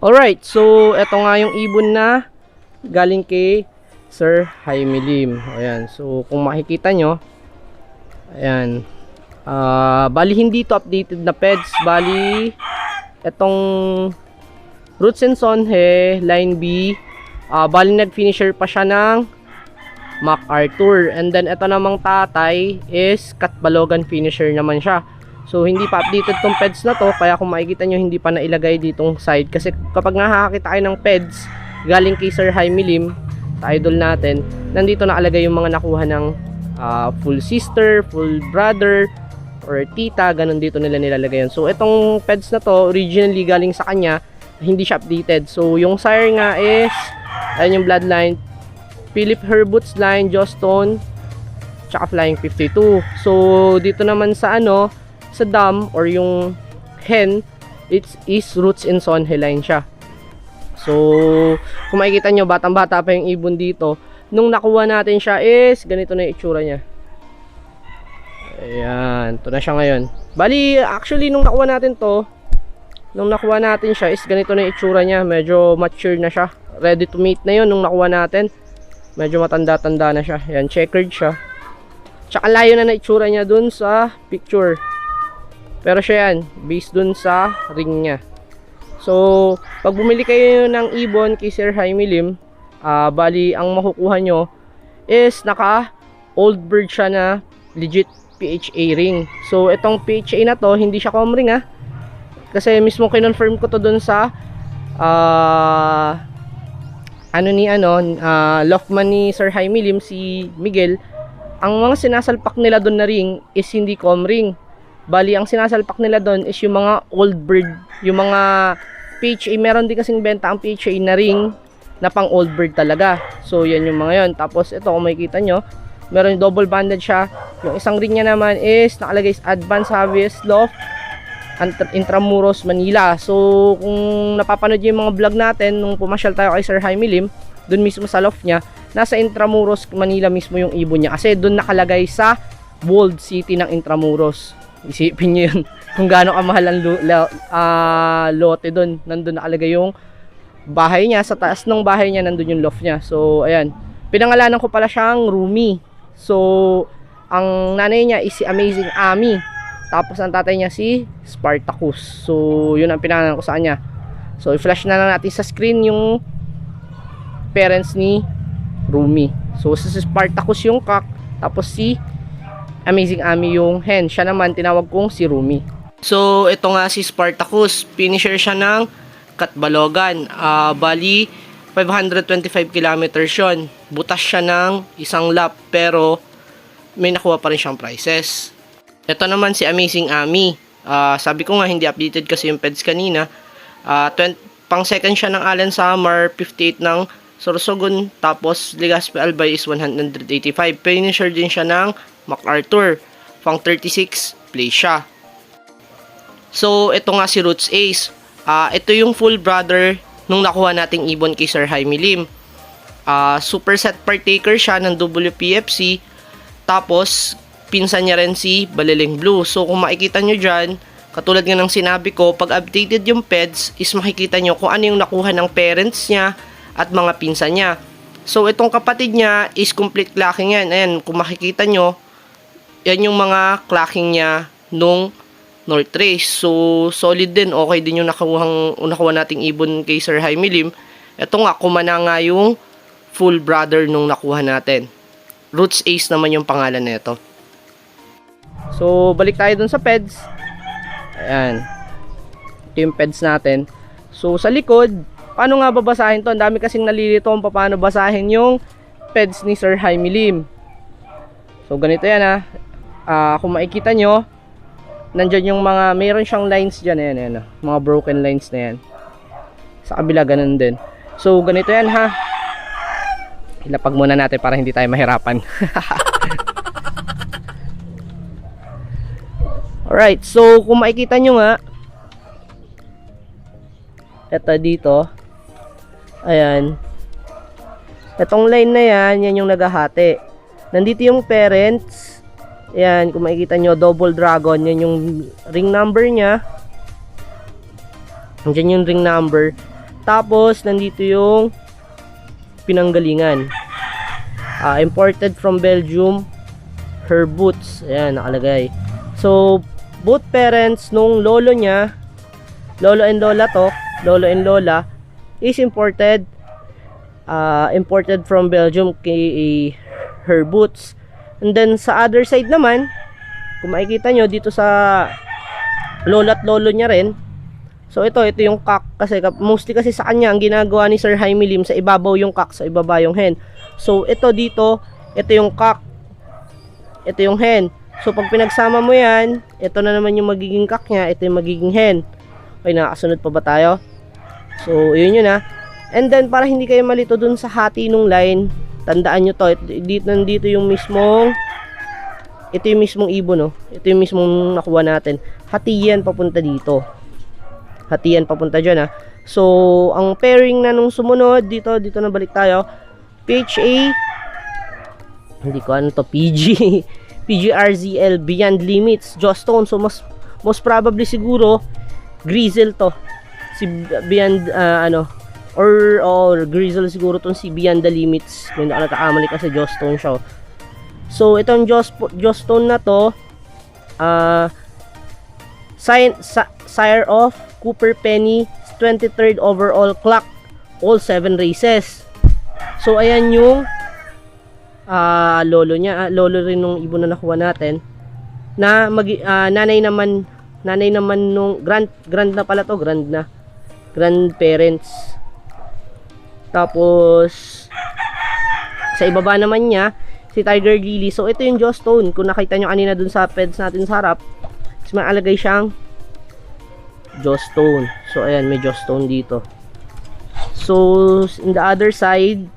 Alright, so eto nga yung ibon na galing kay Sir Jaime Lim. Ayan, so kung makikita nyo, ayan, bali hindi to updated na peds. Bali, etong Roots and Sonhe, line B, bali nag-finisher pa siya ng MacArthur. And then eto namang tatay is Katbalogan finisher naman siya. So hindi pa updated tong peds na to, kaya kung makikita nyo hindi pa nailagay ditong side. Kasi kapag nakakita kayo ng peds galing kay Sir Jaime Lim, sa idol natin, nandito nakalagay yung mga nakuha ng full sister, full brother, or tita, ganun dito nila nilalagay yun. So itong peds na to, originally galing sa kanya, hindi siya updated. So yung sire nga is, ayun yung bloodline, Philip Herbuts line, Jostone, tsaka Flying 52. So dito naman sa sa dam or yung hen, it is Roots and Sonhe line siya. So kung makikita nyo, batang bata pa yung ibon dito. Nung nakuha natin siya is ganito na yung itsura niya. Ayan, ito na siya ngayon. Bali actually nung nakuha natin siya is ganito na yung itsura niya. Medyo mature na siya, ready to mate na yun nung nakuha natin. Medyo matanda-tanda na siya. Ayan, checkered siya. Tsaka layo na itsura niya dun sa picture. Pero siya yan, based dun sa ring niya. So, pag bumili kayo ng ibon kay Sir Jaime Lim, bali ang makukuha nyo is naka old bird siya na legit PHA ring. So, itong PHA na to, hindi siya com ring kasi mismo kinonfirm ko to dun sa Lofman ni Sir Jaime Lim, si Miguel. Ang mga sinasalpak nila dun na ring is hindi com ring. Bali, ang sinasalpak nila doon is yung mga old bird, yung mga PHA. Meron din kasing benta ang PHA na ring na pang old bird talaga. So, yan yung mga yon. Tapos, ito kung makikita nyo, meron yung double banded siya. Yung isang ring niya naman is nakalagay sa Advanced Harvest Loft, Intramuros, Manila. So, kung napapanood yung mga vlog natin, nung pumasyal tayo kay Sir Jaime Lim, doon mismo sa loft niya, nasa Intramuros, Manila mismo yung ibon niya. Kasi doon nakalagay sa Walled City ng Intramuros. Isipin nyo yun, kung gaano kamahal ang lote doon. Nandun nakalagay yung bahay niya, sa taas ng bahay niya nandun yung loft niya. So ayan, pinangalanan ko pala siyang Rumi. So ang nanay niya is si Amazing Ami, tapos ang tatay niya si Spartacus. So yun ang pinangalanan ko sa kanya. So i-flash na lang natin sa screen yung parents ni Rumi. So si Spartacus yung cock, tapos si Amazing Ami yung hen. Siya naman tinawag kong si Rumi. So ito nga si Spartacus, finisher siya ng Katbalogan. Bali 525 kilometers yun. Butas siya ng isang lap, pero may nakuha pa rin siyang prizes. Ito naman si Amazing Ami. Sabi ko nga hindi updated kasi yung peds kanina. Pang second siya ng Allen Summer, 58 ng Sorsogon, tapos Legazpi Albay is 185. Finisher din siya ng MacArthur, pang 36 play siya. So ito nga si Roots Ace. Ito yung full brother nung nakuha nating ibon kay Sir Jaime Lim. Super set partaker siya ng WPFC. Tapos pinsan niya rin si Balileng Blue. So kung makikita nyo dyan, katulad nga ng sinabi ko, pag updated yung peds is makikita nyo kung ano yung nakuha ng parents niya at mga pinsan niya. So itong kapatid niya is complete clacking yan. Ayan, kung makikita nyo, yan yung mga clacking niya nung North Race. So solid din, okay din yung nakuha nating ibon kay Sir Jaime Lim. Ito nga, kumana nga yung full brother nung nakuha natin. Roots Ace naman yung pangalan nito. So balik tayo dun sa peds. Ayan, ito yung peds natin. So sa likod, paano nga babasahin to? Ang dami kasing nalilito kung paano basahin yung peds ni Sir Jaime Lim. So ganito yan kung makikita nyo, nandyan yung mga, mayroon siyang lines dyan, ayan, mga broken lines na yan. Sa kabila ganun din. So ganito yan ilapag muna natin para hindi tayo mahirapan. Alright, so kung makikita nyo nga, eto dito, ayan, etong line na yan, yan yung naghahati. Nandito yung parents, ayan, kung makikita nyo, double dragon, yan yung ring number nya. Andyan yung ring number. Tapos, nandito yung pinanggalingan. Imported from Belgium, her boots. Ayan, nakalagay. So, both parents nung lolo niya, lolo and lola to, lolo and lola, is imported. Imported from Belgium kay her boots. And then, sa other side naman, kung makikita nyo, dito sa lolo at lolo niya rin, so ito yung cock, kasi mostly kasi sa kanya ang ginagawa ni Sir Jaime Lim, sa ibabaw yung cock, sa ibaba yung hen. So ito dito, ito yung cock, ito yung hen. So pag pinagsama mo yan, ito na naman yung magiging cock niya, ito yung magiging hen. Okay, nakakasunod pa ba tayo? So yun na. And then para hindi kayo malito dun sa hati nung line, tandaan nyo to, nandito yung mismong, ito yung mismong ibon, no? Ito yung mismong nakuha natin. Hati yan papunta dito. Hati yan papunta dyan, ha. So, ang pairing na nung sumunod, dito na balik tayo. PHA, hindi ko ano to, PG, PGRZL, Beyond Limits, Jawstone. So, most probably siguro, Grizzle to. Si Beyond, or Grizzle siguro tong si Beyond the Limits. Kung hindi ako natakamali kasi Jawstone siya. So, itong Jawstone na to, sire of Cooper Penny, 23rd overall clock, all 7 races. So, ayan yung lolo niya, lolo rin nung ibon na nakuha natin, na nanay naman nung grand na pala to, grandparents. Tapos, sa ibaba naman niya, si Tiger Lily. So, ito yung Jawstone. Kung nakita nyo kanina dun sa peds natin sa harap, is maalagay siyang Jawstone. So, ayan, may Jawstone dito. So, in the other side,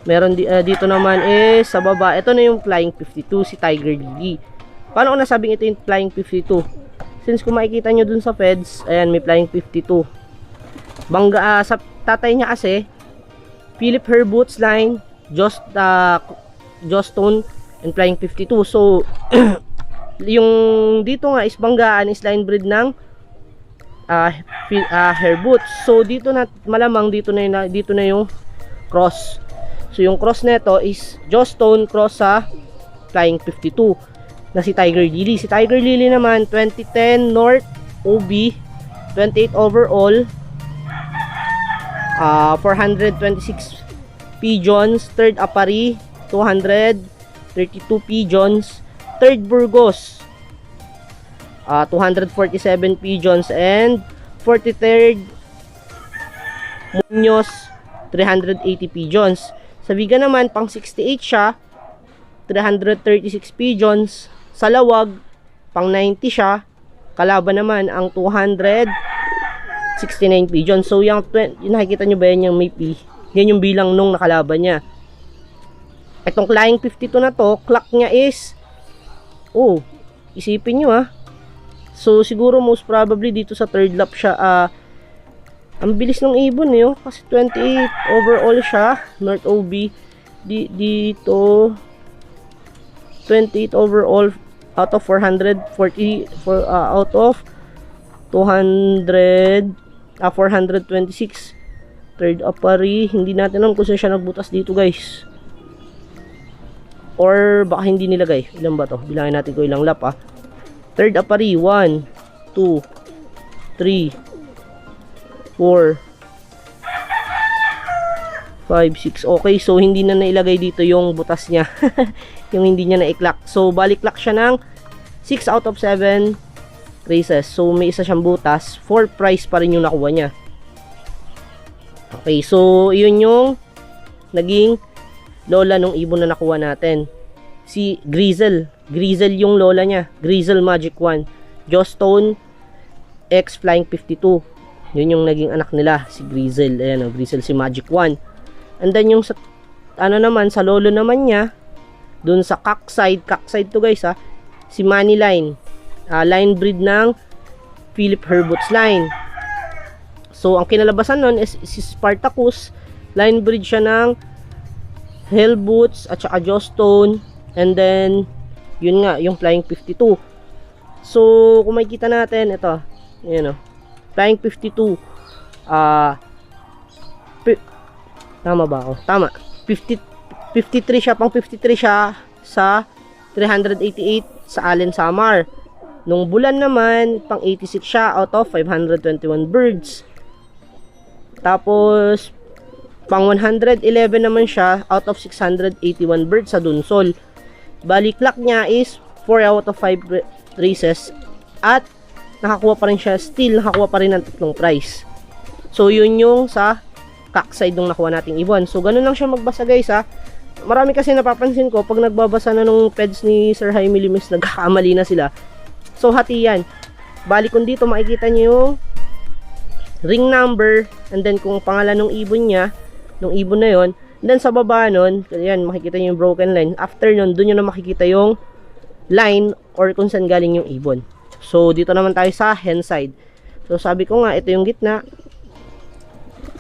meron dito naman is sa baba. Ito na yung Flying 52, si Tiger Lily. Paano ko nasabing ito yung Flying 52? Since kung makikita nyo dun sa peds, ayan, may Flying 52. Bangga, sa tatay niya kasi, Philip Herboot's line, Jawstone and Flying 52. So, yung dito nga is banggaan is line breed ng Herboots. So, dito na malamang dito na yung cross. So, yung cross nito is Jawstone cross sa Flying 52 na si Tiger Lily. Si Tiger Lily naman 2010 North OB, 28 overall, 426 pigeons, 3rd Apari, 232 pigeons, 3rd Burgos, 247 pigeons, and 43rd Muñoz, 380 pigeons. Sa Viga naman, pang 68 siya, 336 pigeons. Sa Lawag, pang 90 siya, kalaban naman ang 269 pigeons. So, yung nakikita nyo ba yan, yung may P? Yan yung bilang nung nakalaban niya. Itong Flying 52 na to, clock niya is, isipin nyo so siguro most probably dito sa 3rd lap siya, ang bilis ng ibon kasi 28 overall siya, North OB, dito 28 overall out of 440, out of 426. 3rd Apari, hindi natin alam kung saan siya nagbutas dito, guys. Or baka hindi nilagay. Ilan ba to? Bilangin natin ko ilang lap 3rd Apari, 1, 2, 3, 4, 5, 6. Okay, so hindi na nailagay dito yung butas niya. Yung hindi niya na-clock. So, balik-clock siya ng 6 out of 7 races. So, may isa siyang butas. 4 prize pa rin yung nakuha niya. Okay, so yun yung naging lola nung ibon na nakuha natin. Si Grizzle. Grizzle yung lola niya. Grizzle Magic 1. Jawstone X Flying 52. Yun yung naging anak nila, si Grizzle. Ayan, Grizzle si Magic 1. And then yung sa naman, sa lolo naman niya, dun sa cockside to guys si Money Line. Line breed ng Philip Herboot's line. So, ang kinalabasan nun is si Spartacus. Line breed siya ng Hellboots at saka Jawstone. And then, yun nga, yung Flying 52. So, kung makikita natin, ito. Ayan Flying 52. Tama ba ako? Tama. 53 siya, pang 53 siya sa 388 sa Allen Samar. Nung bulan naman, pang 86 siya out of 521 birds. Tapos, pang 111 naman siya out of 681 birds sa Dunsol. Bali, clock niya is 4 out of 5 races. At, nakakuha pa rin siya, still nakakuha pa rin ng 3 prize. So, yun yung sa cockside nung nakuha nating ibon. So, ganun lang siya magbasa guys ha. Marami kasi napapansin ko, pag nagbabasa na nung peds ni Sir Jaime Limis, nagkakamali na sila. So, hati yan. Bali, kung dito makikita nyo yung ring number, and then kung pangalan ng ibon niya, nung ibon na yon, then sa baba nun, yan, makikita nyo yung broken line. After nun, dun nyo na makikita yung line or kung saan galing yung ibon. So, dito naman tayo sa hen side. So, sabi ko nga, ito yung gitna.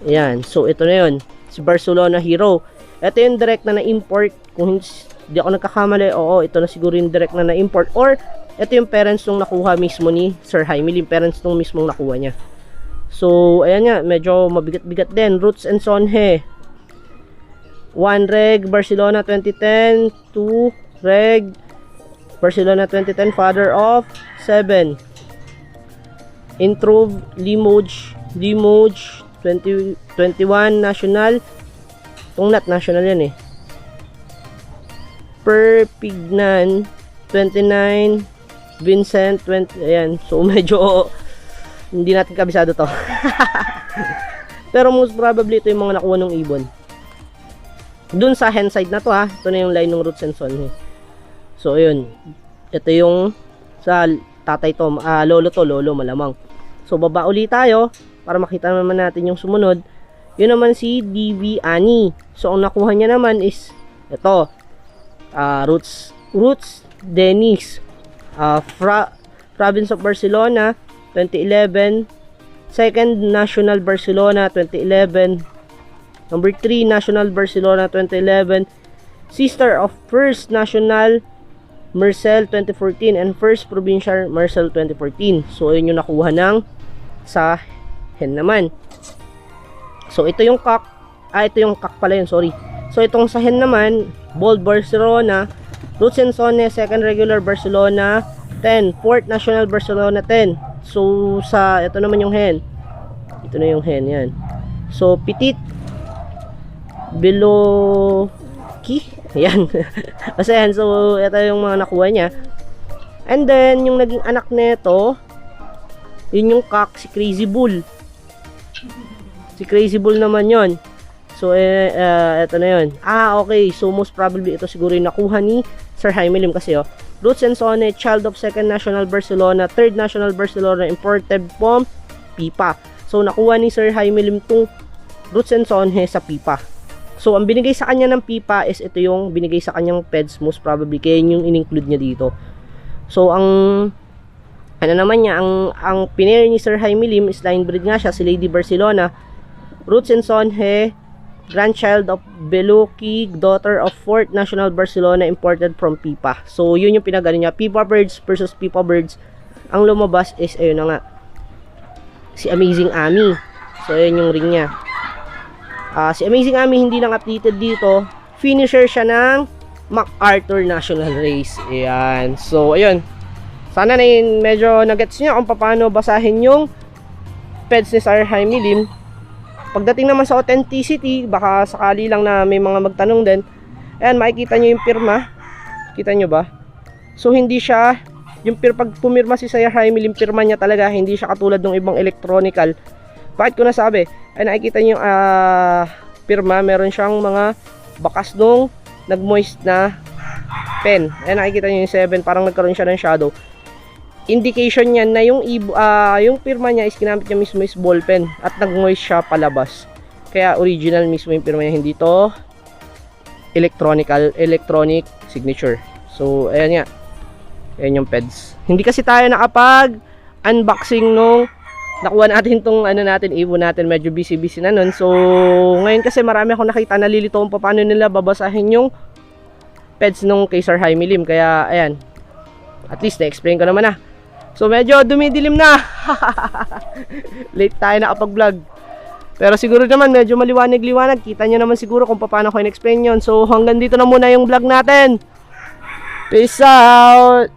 Yan. So, ito na yun. Si Barcelona Hero. Ito yung direct na na-import. Kung hindi ako nagkakamali, oo, ito na siguro yung direct na na-import. Or, ito yung parents nung nakuha mismo ni Sir Jaime Lim. Parents nung mismo nakuha niya. So, ayan nga. Medyo mabigat-bigat din. Roots and Sonhe. 1 reg, Barcelona 2010. 2 reg, Barcelona 2010. Father of 7. Intro, Limoges 21 national. Tungnat national yan eh. Perpignan 29, Vincent 20. Ayan, so medyo hindi natin kabisado to. Pero most probably ito yung mga nakuha ng ibon. Dun sa hen side na to ha. Ito na yung line ng Roots and Sonhe. So ayun. Ito yung sa tatay to, lolo malamang. So baba ulit tayo para makita naman natin yung sumunod. Yun naman si DV Ani. So ang nakuha niya naman is ito. Roots Dennis. Province of Barcelona 2011. Second National Barcelona 2011. Number 3 National Barcelona 2011. Sister of First National Marcel 2014 and First Provincial Marcel 2014. So yun yung nakuha ng sa hen naman. So ito yung cock. Ito yung cock pala yun, sorry. So itong sa hen naman, Bold Barcelona, Roots and Sonhe, Second Regular Barcelona 10, Fourth National Barcelona 10. So sa ito naman yung hen. Ito na yung hen, yan. So Petit Beloki, yan. Kasi yan, so ito yung mga nakuha niya. And then yung naging anak nito, yun yung cock, si Crazy Bull. Si Crazy Bull naman yon. So, eto na yun. Okay. So, most probably, ito siguro yung nakuha ni Sir Jaime Lim kasi, Roots and Sonhe, child of Second National Barcelona, Third National Barcelona, imported from Pipa. So, nakuha ni Sir Jaime Lim tong Roots and Sonhe sa Pipa. So, ang binigay sa kanya ng Pipa is ito yung binigay sa kanyang peds, most probably. Kaya yung in-include niya dito. So, ano naman niya, ang pinair ni Sir Jaime Lim is line breed nga siya, si Lady Barcelona. Roots and Sonhe, grandchild of Beloki, daughter of 4th National Barcelona, imported from Pipa. So, yun yung pinagano niya. Pipa birds versus Pipa birds. Ang lumabas is, ayun na nga, si Amazing Ami. So, ayun yung ring niya. Si Amazing Ami, hindi lang updated dito. Finisher siya ng MacArthur National Race. Ayan. So, ayun. Sana na yun, medyo nagets niya kung paano basahin yung peds ni Sir Jaime Lim. Pagdating naman sa authenticity, baka sakali lang na may mga magtanong din. Ayan, makikita nyo yung pirma. Kita nyo ba? So, hindi siya, pag pumirma si Sir Jaime Lim, pirma niya talaga, hindi siya katulad ng ibang electronical. Bakit ko nasabi? Ayan, nakikita nyo yung pirma, meron siyang mga bakas nung nag-moist na pen. Ayan, nakikita nyo yung 7, parang nagkaroon siya ng shadow. Indication niyan na yung pirma niya is ginamit niya mismo is ball pen at nag-moist siya palabas. Kaya original mismo yung pirma niya, hindi to electronic signature. So ayan nga. Ayan yung peds. Hindi kasi tayo nakapag unboxing nung nakuha natin tong ibon natin, medyo busy na nun. So ngayon kasi marami akong nakita, nalilito kung paano nila babasahin yung peds nung kay Sir Jaime Lim. Kaya ayan, at least na-explain ko naman na. So medyo dumidilim na. Late tayo nakapag-vlog. Pero siguro naman medyo maliwanag-liwanag. Kita nyo naman siguro kung paano ko in-explain yun. So hanggang dito na muna yung vlog natin. Peace out!